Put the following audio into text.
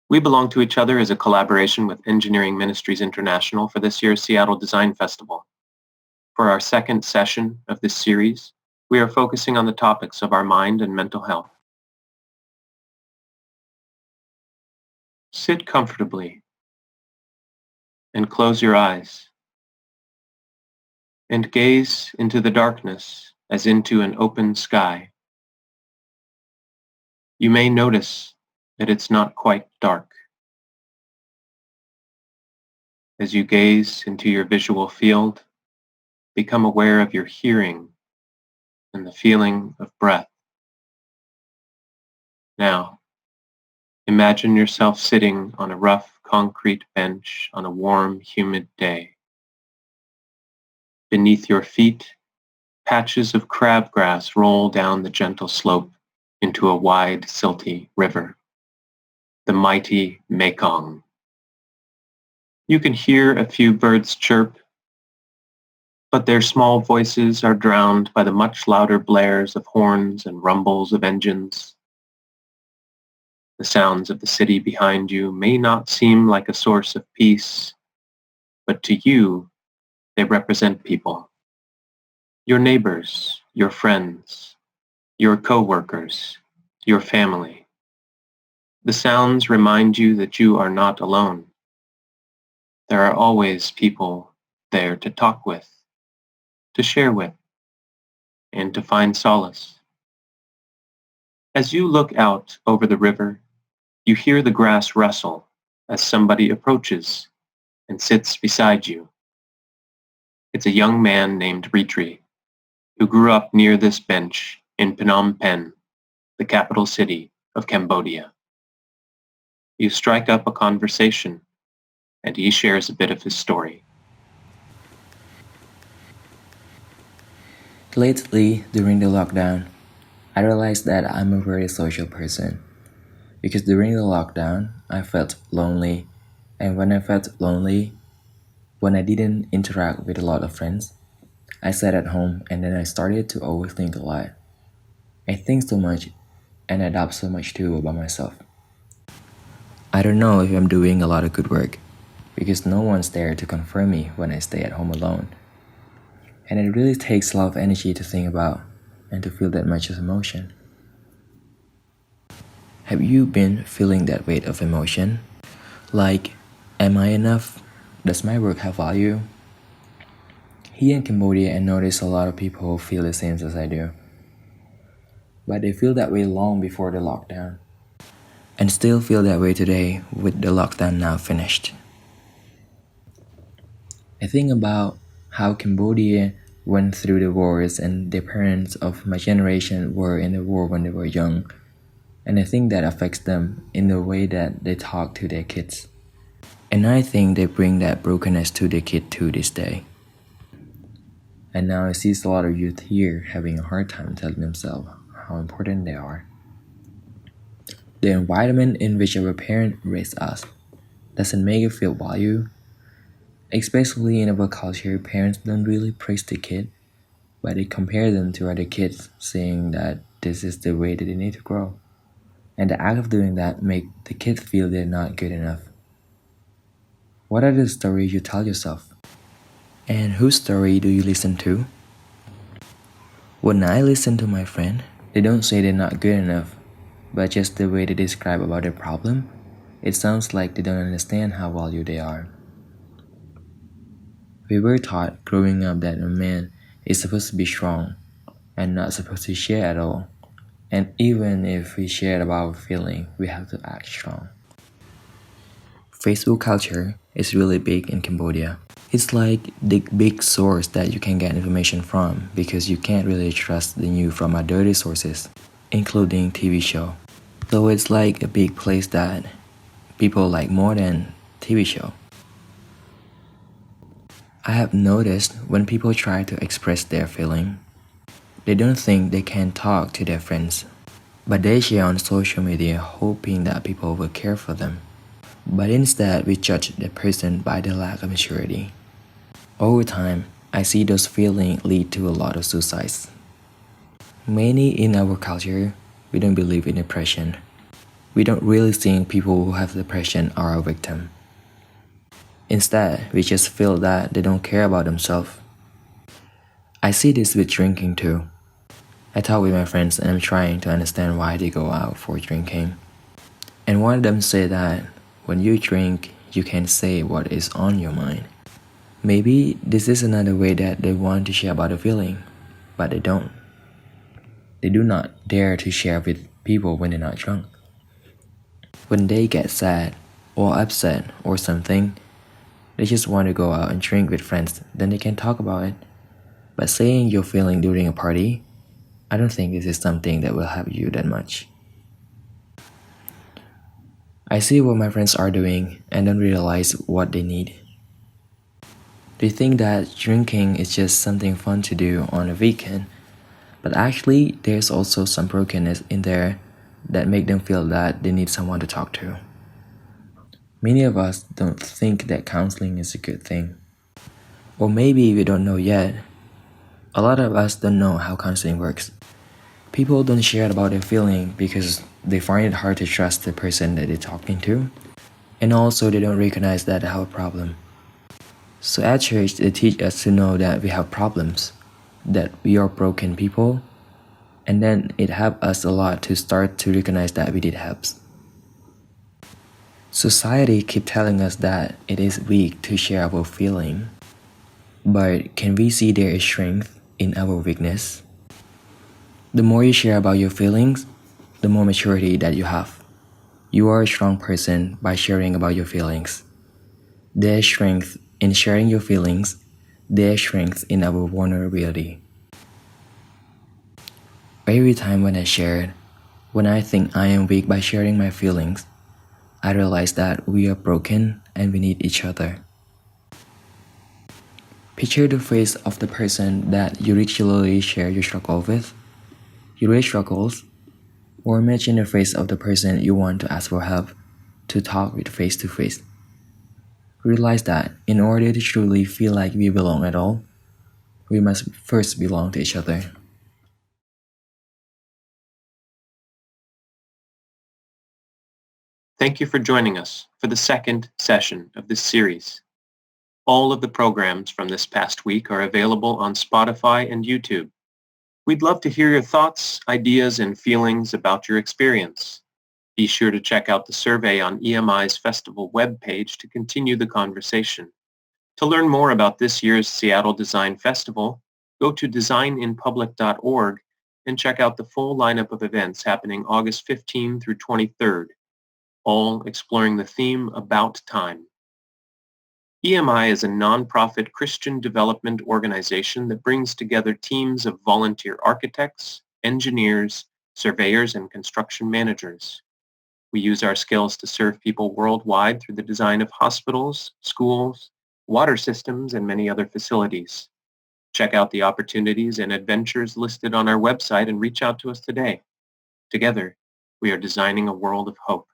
We belong to each other as a collaboration with Engineering Ministries International for this year's Seattle Design Festival. For our second session of this series, we are focusing on the topics of our mind and mental health. Sit comfortably and close your eyes and gaze into the darkness as into an open sky. You may notice that it's not quite dark. As you gaze into your visual field, become aware of your hearing and the feeling of breath. Now, imagine yourself sitting on a rough concrete bench on a warm, humid day. Beneath your feet, patches of crabgrass roll down the gentle slope into a wide, silty river, the mighty Mekong. You can hear a few birds chirp, but their small voices are drowned by the much louder blares of horns and rumbles of engines. The sounds of the city behind you may not seem like a source of peace, but to you, they represent people. Your neighbors, your friends, your co-workers, your family. The sounds remind you that you are not alone. There are always people there to talk with, to share with, and to find solace. As you look out over the river, you hear the grass rustle as somebody approaches and sits beside you. It's a young man named Reatrey, who grew up near this bench in Phnom Penh, the capital city of Cambodia. You strike up a conversation, and he shares a bit of his story. Lately, during the lockdown, I realized that I'm a very social person. Because during the lockdown, I felt lonely. And when I felt lonely, when I didn't interact with a lot of friends, I sat at home and then I started to overthink a lot. I think so much and I doubt so much too about myself. I don't know if I'm doing a lot of good work because no one's there to confirm me when I stay at home alone. And it really takes a lot of energy to think about and to feel that much of emotion. Have you been feeling that weight of emotion? Like, am I enough? Does my work have value? Here in Cambodia, I notice a lot of people feel the same as I do. But they feel that way long before the lockdown. And still feel that way today with the lockdown now finished. I think about how Cambodia went through the wars and the parents of my generation were in the war when they were young. And I think that affects them in the way that they talk to their kids. And I think they bring that brokenness to their kid to this day. And now I see a lot of youth here having a hard time telling themselves how important they are. The environment in which our parents raised us doesn't make you feel valued. Especially in our culture, parents don't really praise the kid, but they compare them to other kids, saying that this is the way that they need to grow. And the act of doing that makes the kid feel they're not good enough. What are the stories you tell yourself? And whose story do you listen to? When I listen to my friend, they don't say they're not good enough, but just the way they describe about their problem, it sounds like they don't understand how valued they are. We were taught growing up that a man is supposed to be strong and not supposed to share at all. And even if we share about our feeling, we have to act strong. Facebook culture is really big in Cambodia. It's like the big source that you can get information from because you can't really trust the news from other sources, including TV show. So it's like a big place that people like more than TV show. I have noticed when people try to express their feeling, they don't think they can talk to their friends, but they share on social media hoping that people will care for them. But instead, we judge the person by their lack of maturity. Over time, I see those feelings lead to a lot of suicides. Many in our culture, we don't believe in depression. we don't really think people who have depression are a victim. Instead, we just feel that they don't care about themselves. I see this with drinking too. I talk with my friends and I'm trying to understand why they go out for drinking. And one of them said that when you drink, you can say what is on your mind. Maybe this is another way that they want to share about a feeling, but they don't. They do not dare to share with people when they're not drunk. When they get sad or upset or something, they just want to go out and drink with friends, then they can talk about it. But saying your feeling during a party, I don't think this is something that will help you that much. I see what my friends are doing and don't realize what they need. They think that drinking is just something fun to do on a weekend, but actually there's also some brokenness in there that make them feel that they need someone to talk to. Many of us don't think that counseling is a good thing. Or maybe we don't know yet. A lot of us don't know how counseling works. People don't share about their feeling because they find it hard to trust the person that they're talking to, and also they don't recognize that they have a problem. So at church, they teach us to know that we have problems, that we are broken people, and then it helps us a lot to start to recognize that we need help. Society keeps telling us that it is weak to share our feeling, but can we see there is strength in our weakness? The more you share about your feelings, the more maturity that you have. You are a strong person by sharing about your feelings. There's strength in sharing your feelings. There's strength in our vulnerability. Every time when I share, when I think I am weak by sharing my feelings, I realize that we are broken and we need each other. Picture the face of the person that you regularly share your struggle with, your real struggles, or imagine the face of the person you want to ask for help, to talk with face to face. Realize that in order to truly feel like we belong at all, we must first belong to each other. Thank you for joining us for the second session of this series. All of the programs from this past week are available on Spotify and YouTube. We'd love to hear your thoughts, ideas, and feelings about your experience. Be sure to check out the survey on EMI's festival webpage to continue the conversation. To learn more about this year's Seattle Design Festival, go to designinpublic.org and check out the full lineup of events happening August 15 through 23rd, all exploring the theme About Time. EMI is a nonprofit Christian development organization that brings together teams of volunteer architects, engineers, surveyors, and construction managers. We use our skills to serve people worldwide through the design of hospitals, schools, water systems, and many other facilities. Check out the opportunities and adventures listed on our website and reach out to us today. Together, we are designing a world of hope.